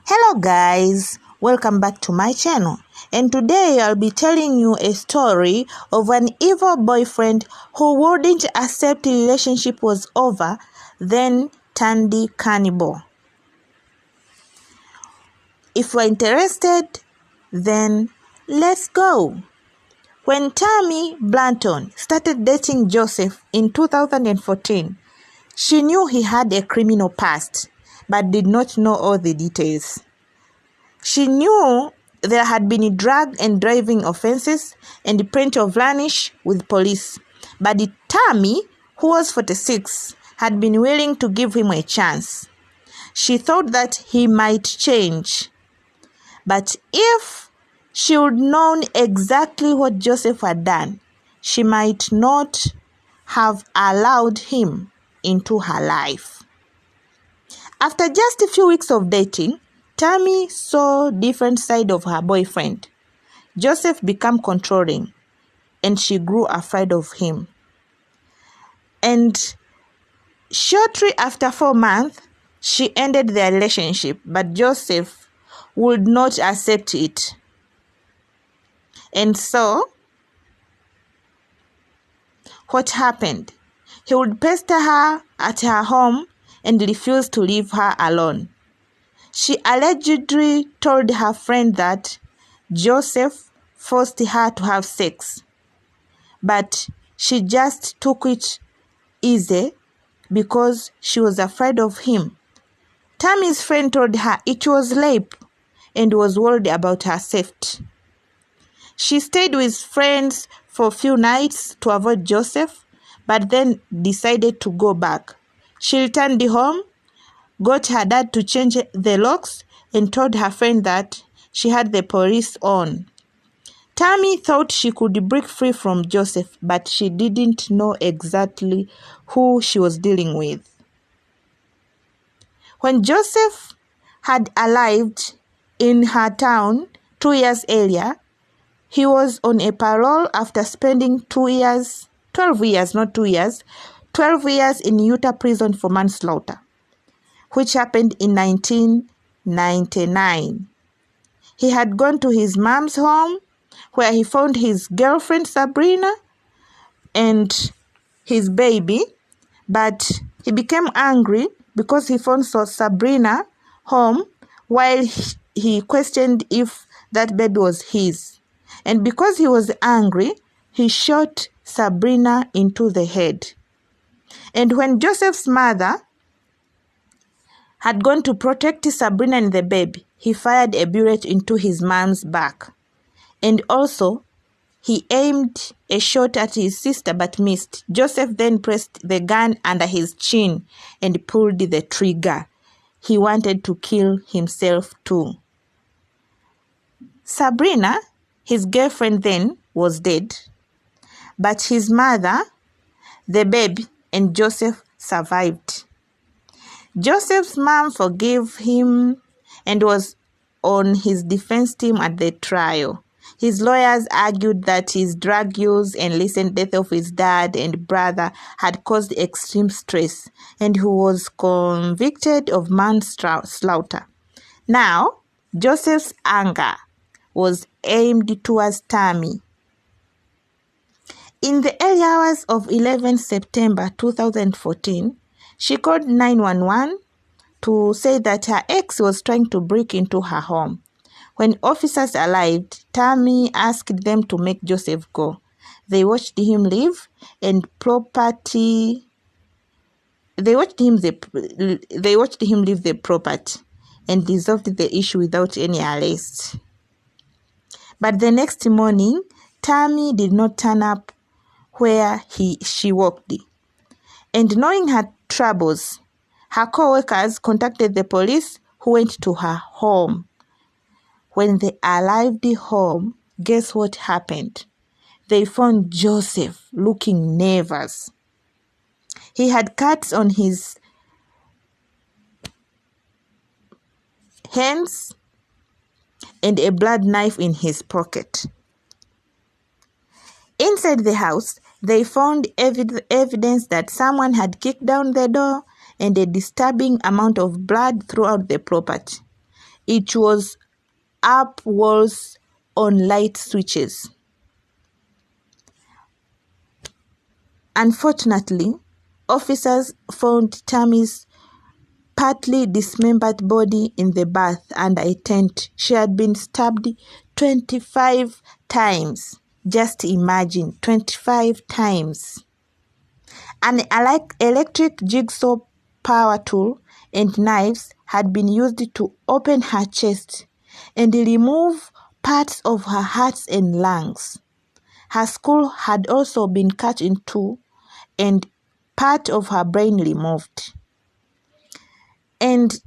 Hello guys, welcome back to my channel, and today I'll be telling you a story of an evil boyfriend who wouldn't accept the relationship was over, then turned cannibal. If you're interested, then let's go. When Tammy Blanton started dating Joseph in 2014, she knew he had a criminal past, but did not know all the details. She knew there had been drug and driving offenses and plenty of varnish with police, but Tammy, who was 46, had been willing to give him a chance. She thought that he might change. But if she would known exactly what Joseph had done, she might not have allowed him into her life. After just a few weeks of dating, Tammy saw a different side of her boyfriend. Joseph became controlling, and she grew afraid of him. And shortly after 4 months, she ended their relationship, but Joseph would not accept it. And so, what happened? He would pester her at her home and refuse to leave her alone. She allegedly told her friend that Joseph forced her to have sex, but she just took it easy because she was afraid of him. Tammy's friend told her it was rape and was worried about her safety. She stayed with friends for a few nights to avoid Joseph, but then decided to go back. She returned home, got her dad to change the locks, and told her friend that she had the police on. Tammy thought she could break free from Joseph, but she didn't know exactly who she was dealing with. When Joseph had arrived in her town 2 years earlier, he was on a parole after spending 12 years in Utah prison for manslaughter, which happened in 1999. He had gone to his mom's home where he found his girlfriend Sabrina and his baby, but he became angry because he found Sabrina home while he questioned if that baby was his. And because he was angry, he shot Sabrina into the head. And when Joseph's mother had gone to protect Sabrina and the baby, he fired a bullet into his mom's back. And also, he aimed a shot at his sister but missed. Joseph then pressed the gun under his chin and pulled the trigger. He wanted to kill himself too. Sabrina, his girlfriend then, was dead, but his mother, the baby, and Joseph survived. Joseph's mom forgave him and was on his defense team at the trial. His lawyers argued that his drug use and recent death of his dad and brother had caused extreme stress, and he was convicted of manslaughter. Now, Joseph's anger was aimed towards Tammy. In the early hours of 11 September 2014, she called 911 to say that her ex was trying to break into her home. When officers arrived, Tammy asked them to make Joseph go. They watched him leave and They watched him leave the property and resolved the issue without any arrest. But the next morning, Tammy did not turn up where she worked. And knowing her troubles, her co-workers contacted the police, who went to her home. When they arrived home, guess what happened? They found Joseph looking nervous. He had cuts on his hands and a blood knife in his pocket. Inside the house, they found evidence that someone had kicked down the door and a disturbing amount of blood throughout the property. It was up walls on light switches. Unfortunately, officers found Tammy's partly dismembered body in the bath under a tent. She had been stabbed 25 times. Just imagine, 25 times. An electric jigsaw power tool and knives had been used to open her chest and remove parts of her heart and lungs. Her skull had also been cut in two and part of her brain removed. And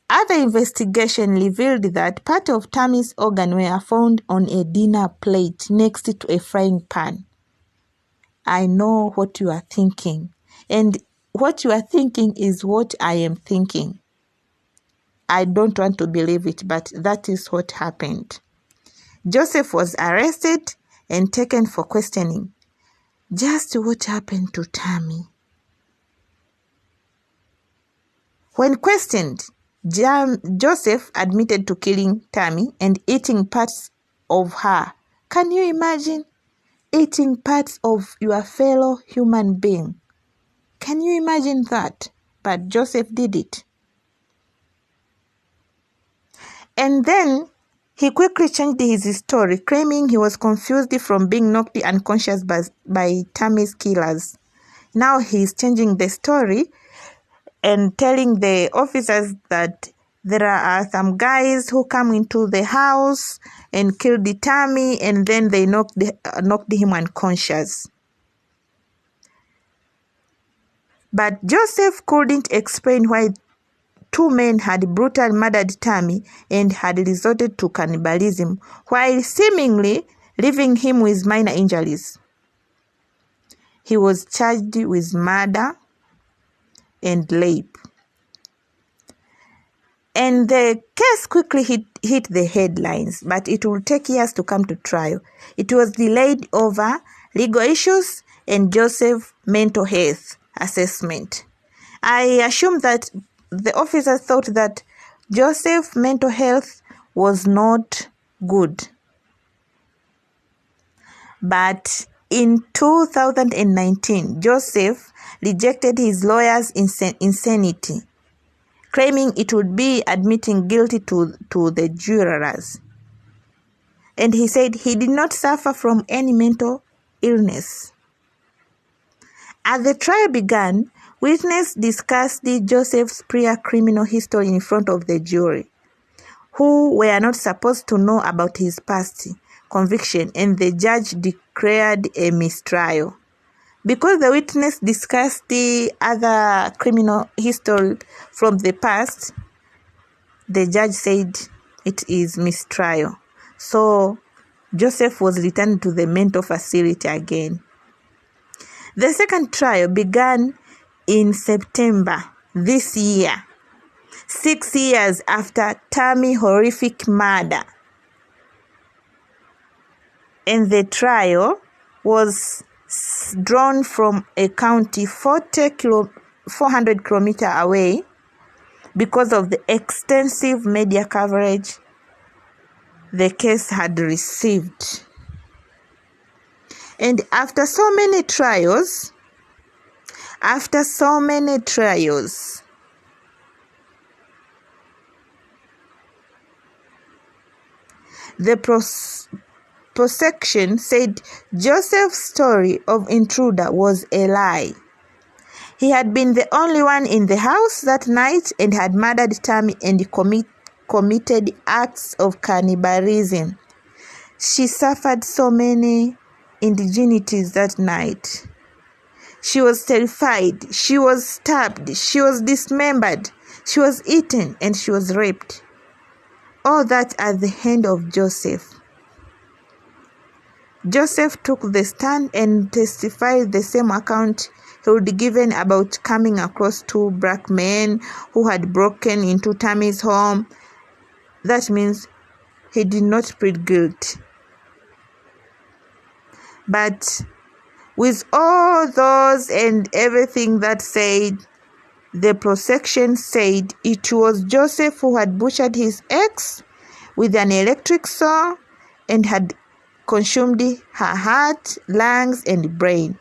other investigation revealed that part of Tammy's organs were found on a dinner plate next to a frying pan. I know what you are thinking, and what you are thinking is what I am thinking. I don't want to believe it, but that is what happened. Joseph was arrested and taken for questioning. Just what happened to Tammy? When questioned, Joseph admitted to killing Tammy and eating parts of her. Can you imagine eating parts of your fellow human being? Can you imagine that? But Joseph did it. And then he quickly changed his story, claiming he was confused from being knocked unconscious by Tammy's killers. Now he's changing the story and telling the officers that there are some guys who come into the house and killed Tammy, and then they knocked him unconscious. But Joseph couldn't explain why two men had brutally murdered Tammy and had resorted to cannibalism, while seemingly leaving him with minor injuries. He was charged with murder and rape. And the case quickly hit the headlines, but it will take years to come to trial. It was delayed over legal issues and Joseph's mental health assessment. I assume that the officers thought that Joseph's mental health was not good. But in 2019, Joseph rejected his lawyer's insanity, claiming it would be admitting guilty to the jurors. And he said he did not suffer from any mental illness. As the trial began, witnesses discussed Joseph's prior criminal history in front of the jury, who were not supposed to know about his past conviction, and the judge declared a mistrial. Because the witness discussed the other criminal history from the past, the judge said it is mistrial. So Joseph was returned to the mental facility again. The second trial began in September this year, 6 years after Tammy's horrific murder. And the trial was drawn from a county 400 kilometers away because of the extensive media coverage the case had received. And after so many trials, the prosecution said Joseph's story of intruder was a lie. He had been the only one in the house that night and had murdered Tammy and committed acts of cannibalism. She suffered so many indignities that night. She was terrified, she was stabbed, she was dismembered, she was eaten, and she was raped. All that at the hand of Joseph. Joseph took the stand and testified the same account he would given about coming across two black men who had broken into Tammy's home. That means he did not plead guilty. But with all those and everything that said, The prosecution said it was Joseph who had butchered his ex with an electric saw and had consumed her heart, lungs, and brain.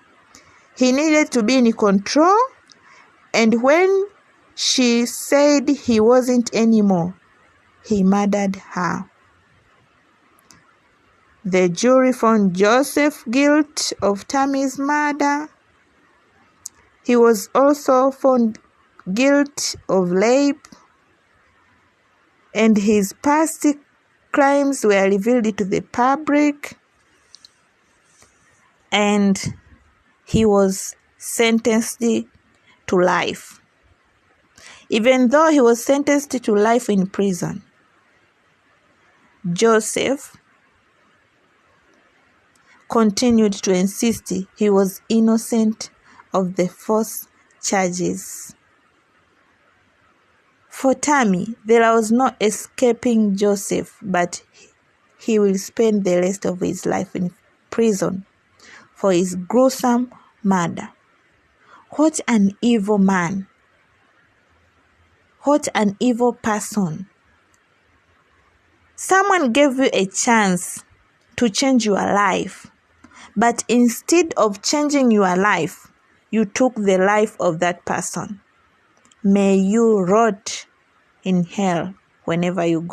He needed to be in control, and when she said he wasn't anymore, he murdered her. The jury found Joseph guilty of Tammy's murder. He was also found guilty of rape, and his past crimes were revealed to the public, and he was sentenced to life. Even though he was sentenced to life in prison, Joseph continued to insist he was innocent of the false charges. For Tammy, there was no escaping Joseph, but he will spend the rest of his life in prison for his gruesome murder. What an evil man. What an evil person. Someone gave you a chance to change your life, but instead of changing your life, you took the life of that person. May you rot in hell whenever you go.